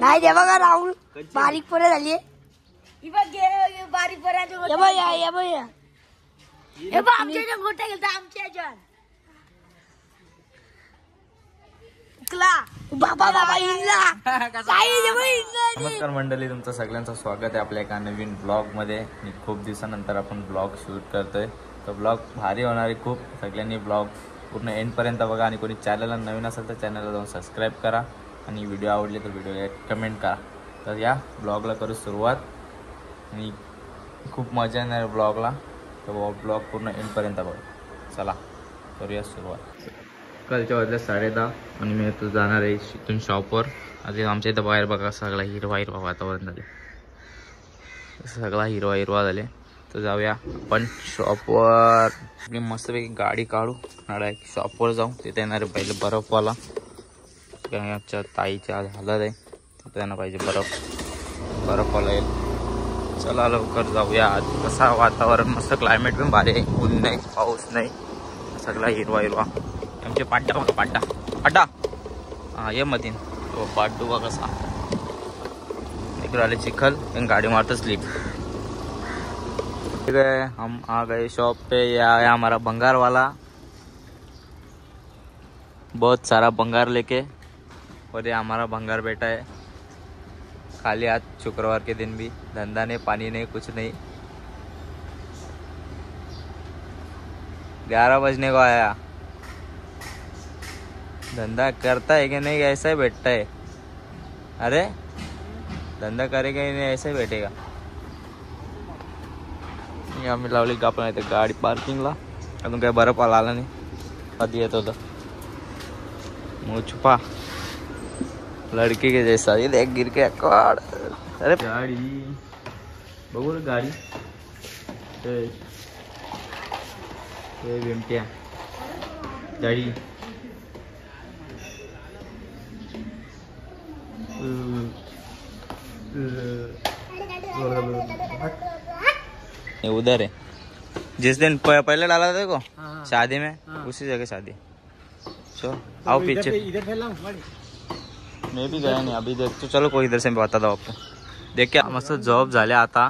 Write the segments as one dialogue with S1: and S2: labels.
S1: नाही दे बघा राहुल बारीक पोरं झाली बारीक पोरांचे आमच्या गोट्या गेलता आमच्या
S2: नमस्कार मंडळी, तुमचं सगळ्यांचं स्वागत आहे आपल्या एका नवीन ब्लॉग मध्ये. मी खूप दिवसानंतर आपण ब्लॉग शूट करतोय. तर ब्लॉग भारी होणार आहे खूप. सगळ्यांनी ब्लॉग पूर्ण एंड पर्यंत बघा आणि कोणी चॅनलला नवीन असेल तर चॅनलला जाऊन सबस्क्राईब करा आणि व्हिडिओ आवडले तर व्हिडिओला कमेंट करा. तर या ब्लॉगला करू सुरुवात आणि खूप मजा येणार आहे ब्लॉगला. तर ब्लॉग पूर्ण एंड पर्यंत बघा. चला करूया सुरुवात. कालच्या वाजल्या 10:30 आणि मी आता जाणार आहे इथून शॉपवर. आता आमच्या इथं बाहेर बघा सगळा हिरवा हिरवा वातावरण झाले, सगळा हिरवा हिरवा झाले. तर जाऊया आपण शॉपवर. आपली मस्तपैकी गाडी काढू डायरेक्ट शॉपवर जाऊ. तिथे येणार आहे पहिले बर्फवाला. आमच्या ताईच्या झालं आहे तिथे त्यांना पाहिजे बर्फवाला येईल. चला लवकर जाऊया. आज कसा वातावरण मस्त, क्लायमेट पण भारी आहे. ऊन नाही पाऊस नाही, सगळा हिरवा हिरवा. आमचे पाड्डा बघा, पाड्डा हां ये मधीन तो पाड्डू बघा कसा इकडे आले. चिखल गाड़ी मारता स्लिप. ठीक है, हम आ गए शॉप पे. या हमारा भंगार वाला बहुत सारा भंगार लेके, और ये हमारा भंगार बैठा है खाली आज शुक्रवार के दिन भी. धंधा नहीं, पानी नहीं, कुछ नहीं. 11 बजने को आया. धंधा करता है कि नहीं ऐसा ही बैठता है. अरे धंदा करेगा ही नहीं ऐसा ही बैठेगा. आम्ही लावली आपण इथे गाडी पार्किंगला. अजून काही बरं पाला आला नाही. कधी येत होतं मुँह छुपा लड़की के जैसा. ये देख गिर के अकड़. अरे गाड़ी बघू रे गाडी. बिमट्या गाडी उधर है. जिस दिन पहले डाला था देखो शादी में, उसी जगह शादी. चलो आओ पीछे. मैं भी गया नहीं अभी. देख तो चलो कोई इधर से मैं बताता हूँ आपको. देख क्या मस्त जॉब झाले आता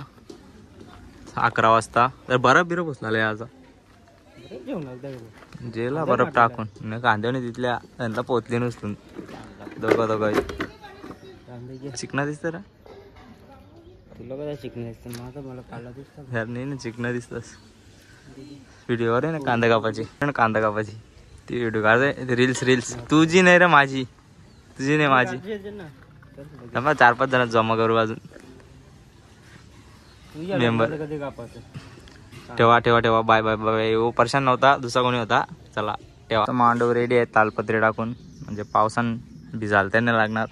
S2: 11 वाजता. तर बर्फ बिरफ बसला आज जेला बर्फ टाकून कांद्याने तिथल्या त्यांना पोचली नसतून दोघं चिकना दिसतं रे. तुला काय चिकना दिसतं? माझा मला काढला दिसतं यार. नाही ना चिकना दिसतस व्हिडिओवर आहे ना. कांदा कापाची ती व्हिडिओ काढते. रील्स तुझी नाही रे माझी, तुझी नाही माझी. 4-5 जण जमा करू अजून मेंबर. ठेवा. Bye bye bye. वो परेशान नव्हता, दुसरा कोणी होता. चला ठेवा. मांडव रेडी आहे तालपत्री टाकून. म्हणजे पावसान भिजालता नाही लागणार,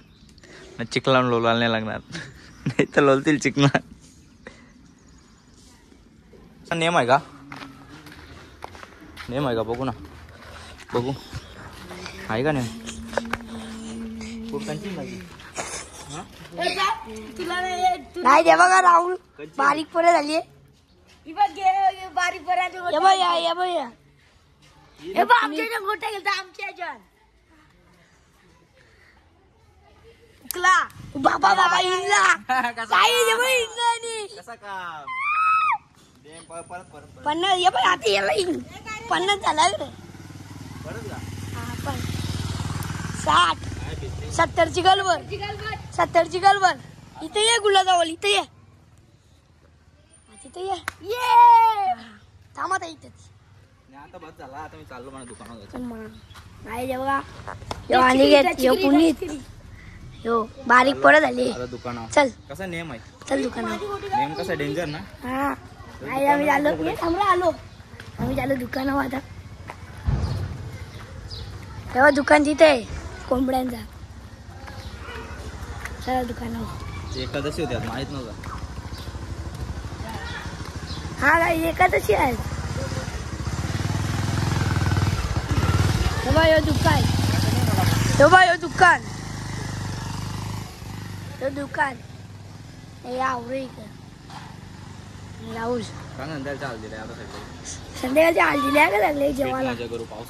S2: चिखला लोलायला नाही लागणार. नाही तर लोलतील चिकना. नेम आहे का? बघू ना, बघू आहे का नेम.
S1: नाही दे बघा राहुल बारीक पोरं झाली बारीक पोरांचे आमच्या गोट्या गेलता आमच्या बाबा पन्नास 50 झाला. 60 70ची गलवर 70ची गलवर. इथे ये गुलाजावल, इथे ये थांबा इथेच.
S2: आता बस झाला. आता मी चाललो मला दुकानात.
S1: नाही बघा यो बारीक पोरं झाली
S2: दुकानावर.
S1: चल
S2: कसा नेम आहे?
S1: चल दुकानावर.
S2: नेम कसा डेंजर ना.
S1: हा नाही आम्ही आलो दुकानावर. आता तेव्हा दुकान तिथे आहे कोंबड्यांचा. चला दुकानावर.
S2: एकादशी होती आज माहित नव्हतं.
S1: हा काय एकादशी आहे. तेव्हा यो दुकान हे आवरे राहुल संध्याकाळची हाल दिल्या का लागले जेवायला.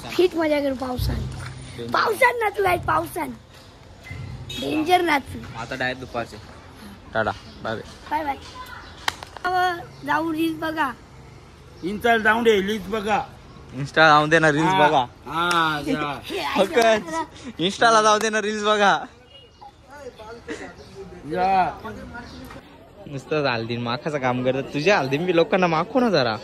S1: फिट मजा करू पावसात. पावसान नाचू आहे पावसान डेंजर नाचू.
S2: आता डायरेक्ट दुपारचे. Tata bye
S1: bye bye. जाऊ रील्स बघा.
S3: इंस्टा जाऊन दे रील्स बघा.
S2: इंस्टा जाऊ दे ना रील्स बघा.
S3: हा जा.
S2: फक्त इंस्टाला जाऊ दे ना रील्स बघा.
S3: जा.
S2: नुसतं हल्दीन माखाचं काम करतात. तुझ्या हल्दीन बी लोकांना माखो ना जरा.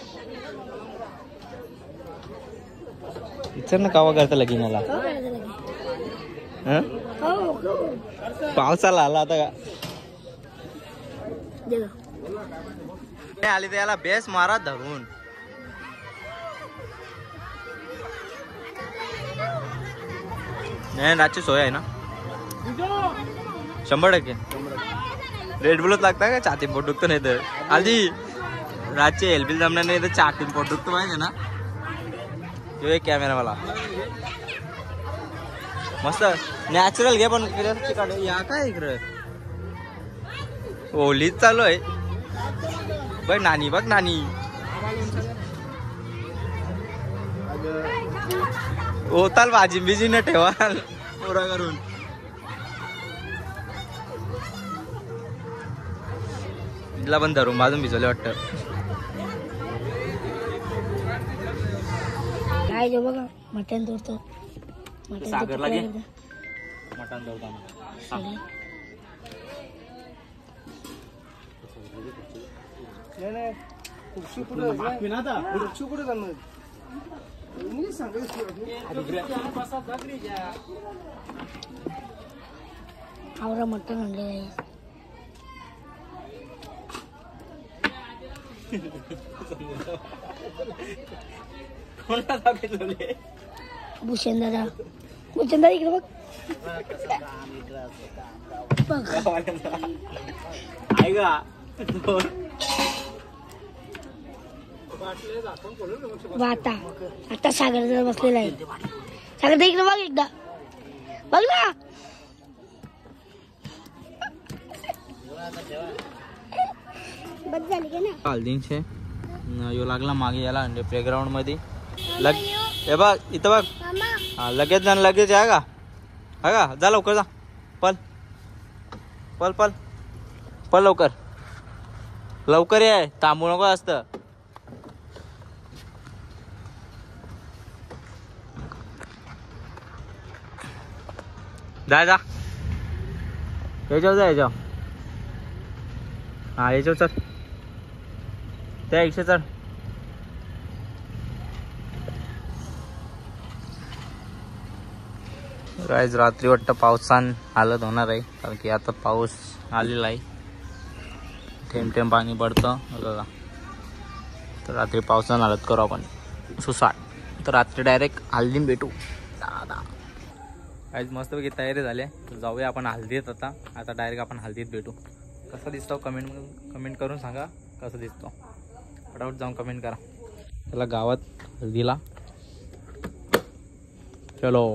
S2: विचार ना कावा करता लगीनाला. पावसाला आला आता का आली तर याला बेस मारा धरून. नाही रातची सोय आहे ना 100%. रेड बुलच लागता का छाती पोट दुखतं नाही तर आधी रातचे हेल्बिल जमणार नाही तर छाती पोट दुखतं माहिती ना. तो एक कॅमेरा मला मस्त नॅचरल घे पण या काय इकडं ओलीच चालू आहे. बघ नानी बघ नानी. ओताल भाजी बिजी न ठेवा पोरा करून. तिला पण धरून बाजून भिजवले वाटतं.
S1: काय जो बघा मटण तोडतो.
S2: सागरला घे मटण तोडताना.
S1: आवरा मटण आणले आहे. भूषण दादा इकडे बघ. आता आता सागर दादा बसलेला आहे. सागर दादा इकडे बघ एकदा बघ ना.
S2: हल्दींचे यो लागला मागे याला म्हणजे प्लेग्राऊंड मध्ये हे बघ इथं बघ. हा लगेच जा लगेच आहे का. हा का जा लवकर जा. पल पल पल पल लवकर लवकर ये. थांबू नको असतं. जा जा याच्यावर जा याच्यावर. हा याच्यावर चल त्या 100 चढ. गाईज रात्री वाटतं पावसान हालत होणार आहे कारण की आता पाऊस आलेला आहे. थेंब थेंब पाणी पडतं बघा. तर रात्री पावसानं हालत करू आपण सुसाट. तर रात्री डायरेक्ट हल्दीन भेटू. गाईज मस्तपैकी तयारी झाली. तर जाऊया आपण हल्दीत. आता डायरेक्ट आपण हल्दीत भेटू. कसा दिसतो कमेंट करून सांगा कसं दिसतो. फटाफट जाऊन कमेंट करा. त्याला गावात हल्दीला चलो.